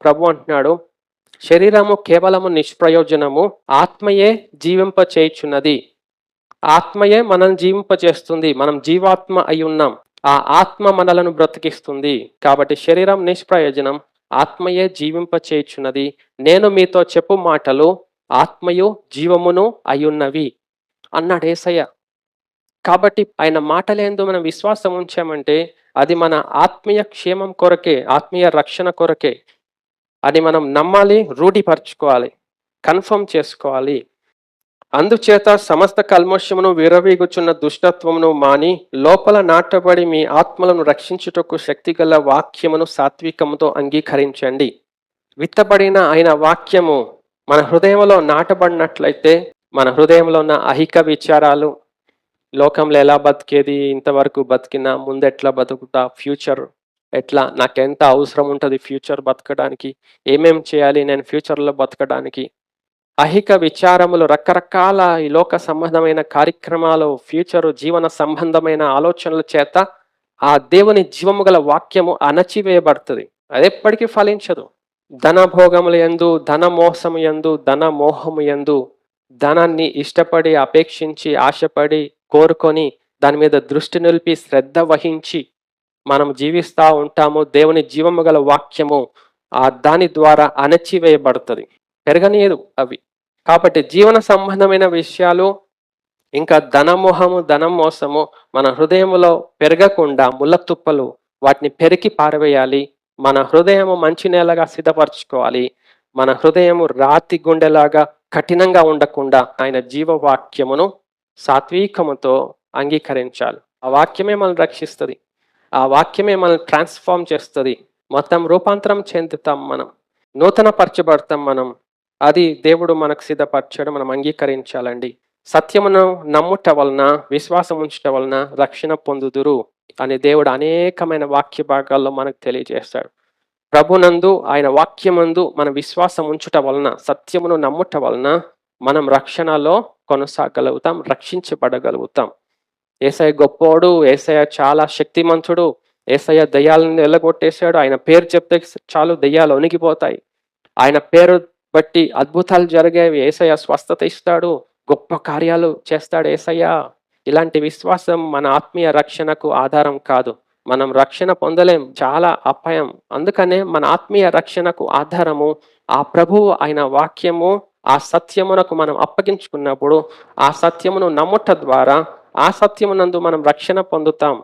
ప్రభు అంటున్నాడు, శరీరము కేవలము నిష్ప్రయోజనము, ఆత్మయే జీవింపచేయుచున్నది. ఆత్మయే మనల్ని జీవింపచేస్తుంది. మనం జీవాత్మ అయి ఉన్నాం. ఆ ఆత్మ మనలను బ్రతికిస్తుంది. కాబట్టి శరీరం నిష్ప్రయోజనం, ఆత్మయే జీవింపచేయుచున్నది. నేను మీతో చెప్పు మాటలు ఆత్మయు జీవమును అయ్యున్నవి అన్నాడు యేసయ్య. కాబట్టి ఆయన మాటలేందో మనం విశ్వాసం ఉంచామంటే అది మన ఆత్మీయ క్షేమం కొరకే, ఆత్మీయ రక్షణ కొరకే. అది మనం నమ్మాలి, రూఢిపరచుకోవాలి, కన్ఫర్మ్ చేసుకోవాలి. అందుచేత సమస్త కల్మషమును విరవీగుచున్న దుష్టత్వమును మాని లోపల నాటబడి మీ ఆత్మలను రక్షించుటకు శక్తిగల వాక్యమును సాత్వికముతో అంగీకరించండి. విత్తబడిన ఆయన వాక్యము మన హృదయంలో నాటబడినట్లయితే మన హృదయంలో ఉన్న అహిక విచారాలు, లోకంలో ఎలా బతికేది, ఇంతవరకు బతికినా, ముందెట్లా బతుకుతా, ఫ్యూచర్ ఎట్లా, నాకెంత అవసరం ఉంటుంది ఫ్యూచర్ బతకడానికి, ఏమేం చేయాలి నేను ఫ్యూచర్లో బతకడానికి, అహిక విచారములు, రకరకాల ఈ లోక సంబంధమైన కార్యక్రమాలు, ఫ్యూచరు జీవన సంబంధమైన ఆలోచనల చేత ఆ దేవుని జీవము గల వాక్యము అణచివేయబడుతుంది. అది ఎప్పటికీ ఫలించదు. ధనభోగముల యందు, ధన మోసము యందు, ధన మోహము యందు, ధనాన్ని ఇష్టపడి, అపేక్షించి, ఆశపడి, కోరుకొని దాని మీద దృష్టి నిలిపి శ్రద్ధ వహించి మనం జీవిస్తూ ఉంటాము. దేవుని జీవము గల వాక్యము దాని ద్వారా అణచివేయబడుతుంది, పెరగనీయదు అవి. కాబట్టి జీవన సంబంధమైన విషయాలు ఇంకా ధనమోహము, ధనం మోసము మన హృదయంలో పెరగకుండా ముళ్ళ తుప్పలు వాటిని పెరికి పారవేయాలి. మన హృదయము మంచి నేలగా సిద్ధపరచుకోవాలి. మన హృదయము రాతి గుండెలాగా కఠినంగా ఉండకుండా ఆయన జీవవాక్యమును సాత్వికముతో అంగీకరించాలి. ఆ వాక్యమే మనల్ని రక్షిస్తుంది. ఆ వాక్యమే మనల్ని ట్రాన్స్ఫార్మ్ చేస్తుంది. మొత్తం రూపాంతరం చెందుతాం, మనం నూతన పరచబడతాం. మనం అది దేవుడు మనకు సిద్ధపరచడం మనం అంగీకరించాలండి. సత్యమును నమ్ముట వలన, విశ్వాసం ఉంచటం వలన రక్షణ పొందుదురు అని దేవుడు అనేకమైన వాక్య భాగాల్లో మనకు తెలియజేస్తాడు. ప్రభునందు, ఆయన వాక్యమందు మన విశ్వాసం ఉంచుట వలన, సత్యమును నమ్ముట వలన మనం రక్షణలో కొనసాగలుగుతాం, రక్షించబడగలుగుతాం. యేసయ్య గొప్పోడు, యేసయ్య చాలా శక్తిమంతుడు, యేసయ్య దయ్యాలను వెళ్ళగొట్టేశాడు. ఆయన పేరు చెప్తే చాలు దయ్యాలు వణిగిపోతాయి. ఆయన పేరు బట్టి అద్భుతాలు జరిగేవి. యేసయ్య స్వస్థత ఇస్తాడు, గొప్ప కార్యాలు చేస్తాడు యేసయ్య. ఇలాంటి విశ్వాసం మన ఆత్మీయ రక్షణకు ఆధారం కాదు. మనం రక్షణ పొందలేం, చాలా అపాయం. అందుకనే మన ఆత్మీయ రక్షణకు ఆధారము ఆ ప్రభువు, ఆయన వాక్యము. ఆ సత్యమునకు మనం అప్పగించుకున్నప్పుడు ఆ సత్యమును నమ్ముట ద్వారా ఆ సత్యమునందు మనం రక్షణ పొందుతాం.